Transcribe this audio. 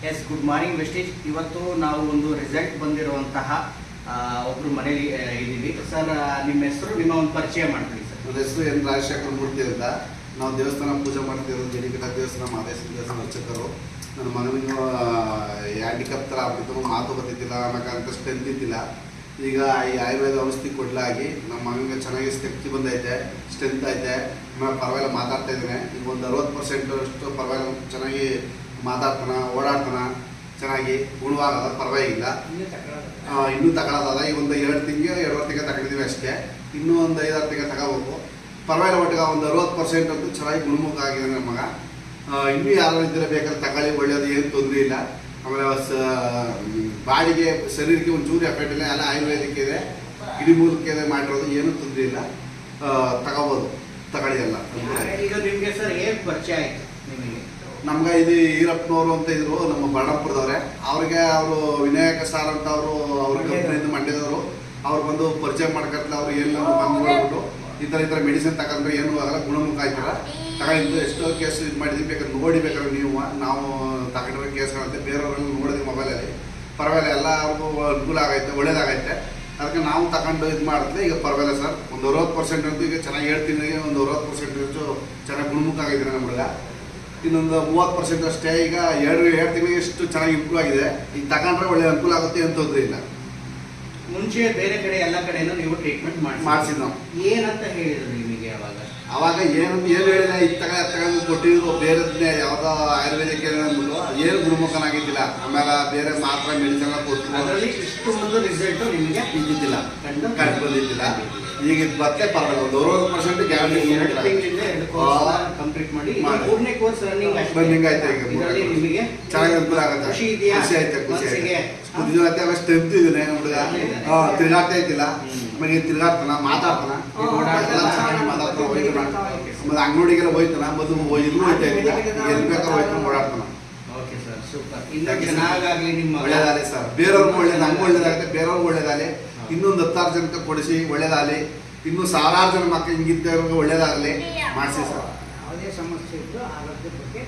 S, good morning wastage. ಇವತ್ತು ನಾವು ಒಂದು ರಿಸಲ್ಟ್ ಬಂದಿರುವಂತಹ ಒಬ್ಬರು ಮನೇಲಿ ಇದ್ದೀವಿ. ಸರ್, ನಿಮ್ಮ ಹೆಸರು, ನಿಮ್ಮ ಒಂದು ಪರಿಚಯ ಮಾಡ್ತೀವಿ ಸರ್. ನನ್ನ ಹೆಸರು ಎನ್ ರಾಜಶೇಖರ ಮೂರ್ತಿ ಅಂತ. ನಾವು ದೇವಸ್ಥಾನ ಪೂಜೆ ಮಾಡ್ತಿರೋದು ಜನಿಕಟ ದೇವಸ್ಥಾನ, ಮಾದೇಶ್ವರ ದೇವಸ್ಥಾನ ಅರ್ಚಕರು. ನನ್ನ ಮಗನಿಗೆ ಹ್ಯಾಂಡಿಕ್ಯಾಪ್ ಥರ ಆಗ್ಬಿಟ್ಟು ಮಾತು ಬರ್ತಿದ್ದಿಲ್ಲ, ಅನ್ನೋಕ್ಕಂತ ಸ್ಟ್ರೆಂತ್ ಇದ್ದಿಲ್ಲ. ಈಗ ಈ ಆಯುರ್ವೇದ ಔಷಧಿ ಕೊಡಲಾಗಿ ನಮ್ಮ ಮಗನಿಗೆ ಚೆನ್ನಾಗಿ ಶಕ್ತಿ ಬಂದೈತೆ, ಸ್ಟ್ರೆಂತ್ ಐತೆ. ಆಮೇಲೆ ಪರವಾಗಿಲ್ಲ ಮಾತಾಡ್ತಾ ಇದ್ದಾನೆ. ಈಗ ಒಂದು 60% ಅಷ್ಟು ಪರವಾಗಿಲ್ಲ, ಚೆನ್ನಾಗಿ ಮಾತಾಡ್ತಾನೆ, ಓಡಾಡ್ತಾನೆ, ಚೆನ್ನಾಗಿ ಗುಣವಾಗದ, ಪರವಾಗಿಲ್ಲ. ಇನ್ನೂ ತಗೊಳ್ಳೋದ. ಈಗ ಒಂದು 2 ತಿಂಗಳು 2.5 ತಿಂಗಳು ತಗೊಂಡಿದ್ದೀವಿ ಅಷ್ಟೇ. ಇನ್ನೂ ಒಂದು 5-6 ತಿಂಗಳು ತಗೋಬೇಕು. ಪರವಾಗಿಲ್ಲ, ಒಟ್ಟಿಗೆ ಒಂದು 60% ಅಂತೂ ಚೆನ್ನಾಗಿ ಗುಣಮುಖ ಆಗಿದೆ ನಮ್ಮ ಮಗ. ಇನ್ನೂ ಯಾರು ಇದ್ದರೆ ಬೇಕಾದ್ರೆ ತಗೊಳ್ಳಿ, ಒಳ್ಳೆಯದು, ಏನು ತೊಂದರೆ ಇಲ್ಲ. ಆಮೇಲೆ ಬಾಡಿಗೆ ಶರೀರಕ್ಕೆ ಒಂಚೂರು ಎಫೆಕ್ಟ್ ಇಲ್ಲ, ಎಲ್ಲ ಆಯುರ್ವೇದಿಕ್ ಇದೆ, ಗಿಡಮೂಲಿಕೆ ಮಾಡಿರೋದು, ಏನೂ ತೊಂದರೆ ಇಲ್ಲ. ತಗೋಬೋದು, ತಗೊಳ್ಳಿ ಎಲ್ಲ. ಈಗ ನಿಮಗೆ ಸರ್ ಹೇಗೆ ಪರಿಚಯ ಆಯಿತು ನಿಮಗೆ? ನಮ್ಗೆ ಇದು ಈರಪ್ಪನವರು ಅಂತ ಇದ್ರು, ನಮ್ಮ ಬಳ್ಳಾಪುರದವ್ರೆ. ಅವ್ರಿಗೆ ಅವರು ವಿನಾಯಕ ಸಾರ್ ಅಂತ ಅವ್ರ ಕಂಪ್ನಿಯಿಂದ ಮಂಡ್ಯದವರು. ಅವ್ರು ಬಂದು ಪರಿಚಯ ಮಾಡ್ಕೊತ್ಲ. ಅವ್ರು ಏನು ಬಂದು ನೋಡ್ಬಿಟ್ಟು ಈ ಥರ ಮೆಡಿಸಿನ್ ತಗೊಂಡ್ರೆ ಏನೂ ಆಗಲ್ಲ, ಗುಣಮುಖ ಆಯ್ತಲ್ಲ, ತಗೊಂಡು ಎಷ್ಟೋ ಕೇಸ್ ಇದು ಮಾಡಿದ್ವಿ. ಬೇಕಾದ್ರೆ ನೋಡಿಬೇಕಾದ್ರೆ ನೀವು, ನಾವು ತಗೊಂಡಿರೋ ಕೇಸ್ಗಳಂತೆ ಬೇರೆಯವ್ರನ್ನ ನೋಡಿದ್ವಿ ಮೊಬೈಲಲ್ಲಿ. ಪರವಾಗಿಲ್ಲ, ಎಲ್ಲ ಅವ್ರಿಗೂ ಅನುಕೂಲ ಆಗೈತೆ, ಒಳ್ಳೇದಾಗೈತೆ. ಅದಕ್ಕೆ ನಾವು ತಗೊಂಡು ಇದು ಮಾಡಿದ್ರೆ ಈಗ ಪರವಾಗಿಲ್ಲ ಸರ್. ಒಂದು 60% ಅಂತೂ ಈಗ ಚೆನ್ನಾಗಿ ಹೇಳ್ತೀನಿ. ಒಂದು 60% ಚೆನ್ನಾಗಿ ಗುಣಮುಖ ಆಗಿದ್ದಾರೆ ನಮ್ಮ ಹುಡುಗ. ಇನ್ನೊಂದು 30% ಅಷ್ಟೇ. ಈಗ 2 ತಿಂಗಳಿಗೆ ಎಷ್ಟು ಚೆನ್ನಾಗಿ ಇಂಪ್ರೂವ್ ಆಗಿದೆ. ಈಗ ತಗೊಂಡ್ರೆ ಒಳ್ಳೆ ಅನುಕೂಲ ಆಗುತ್ತೆ, ಏನು ತೊಂದರೆ ಇಲ್ಲ. ಮುಂಚೆ ಬೇರೆ ಕಡೆ ಎಲ್ಲ ಕಡೆನೂ ನೀವು ಟ್ರೀಟ್ಮೆಂಟ್ ಮಾಡಿಸಿದ್ದು ನಾವು. ಏನಂತ ಹೇಳಿದ್ರು ನಿಮಗೆ ಅವಾಗ ಏನು ಹೇಳಿಲ್ಲ. ಇದು ತಗೊಂಡು ಕೊಟ್ಟಿದ್ರು ಬೇರೆ ಯಾವುದೋ ಆಯುರ್ವೇದಿಕ್ ಅಂದ್ಬಿಟ್ಟು ಏನು ಗುಣಮುಖನಾಗಿದ್ದಿಲ್ಲ. ಆಮೇಲೆ ಬೇರೆ ಮಾತ್ರ ಮೆಡಿಸಿನ್ ಕೊಟ್ಟು ಅದರಲ್ಲಿ ಇಷ್ಟು ಒಂದು ರಿಸಲ್ಟ್ ನಿಮಗೆ ಇದ್ದಿದ್ದಿಲ್ಲ, ಕಂಡು ಬಂದಿದ್ದಿಲ್ಲ. ಈಗ ಇದು ಮತ್ತೆ ಪರವಾಗಿಲ್ಲ, ಒಂದು 60% ಗ್ಯಾರಂಟಿ. 2 ತಿಂಗಳಿಂದ 2 ಕೋರ್ಸ್ ಕಂಪ್ಲೀಟ್ ಮಾಡಿ 3ನೇ ಕೋರ್ಸ್ ರನ್ನಿಂಗ್ ಆಯ್ತು. ಈಗ ನಿಮಗೆ ಚೆನ್ನಾಗಿ ಅನುಕೂಲ ಆಗುತ್ತೆ. ಖುಷಿ ಇದೆಯಾ? ಖುಷಿ ಆಯ್ತು, ಖುಷಿ ಆಯ್ತು. ಅವಾಗ ಸ್ಟ್ರೆಂತ್ ಇದ್ದಾನೆ ಹುಡುಗ, ತಿರ್ಗಾಡ್ತಾ ಇದ್ದಿಲ್ಲ. ಆಮೇಲೆ ತಿರ್ಗಾಡ್ತಾನ, ಮಾತಾಡ್ತಾನ, ಚೆನ್ನಾಗಿ ಮಾತಾಡ್ತಾನ, ಹೋಯ್ತಾನ. ಆಮೇಲೆ ಅಂಗಡಿಗೆಲ್ಲ ಹೋಯ್ತಾನ, ಮದು ಇಲ್ಲೂ ಹೋಯ್ತಾ ಇದ್ದಿಲ್ಲ. ಎಲ್ಲಿ ಬೇಕಾದ್ರೆ ಹೋಯ್ತಾನ, ಓಡಾಡ್ತಾನ. Okay sir, super. ಇನ್ನೂ ಚೆನ್ನಾಗಾಗಲಿ, ನಿಮ್ಮ ಒಳ್ಳೇದಾಗಲಿ ಸರ್. ಬೇರೆಯವ್ರಿಗೂ ಒಳ್ಳೇದು, ನಮ್ಗೆ ಒಳ್ಳೇದಾಗುತ್ತೆ, ಬೇರೆಯವ್ರಿಗೂ ಒಳ್ಳೇದಾಗಲಿ. ಇನ್ನೊಂದು 10 ಜನಕ್ಕೆ ಕೊಡಿಸಿ ಒಳ್ಳೇದಾಗಲಿ. ಇನ್ನೂ 1000 ಜನ ಮಕ್ಕಳು ಹಿಂಗಿದ್ದವ್ರಿಗೆ ಒಳ್ಳೇದಾಗಲಿ ಮಾಡಿಸಿ ಸರ್. ಯಾವುದೇ ಸಮಸ್ಯೆ ಇದ್ದು ಆರೋಗ್ಯ ಬಗ್ಗೆ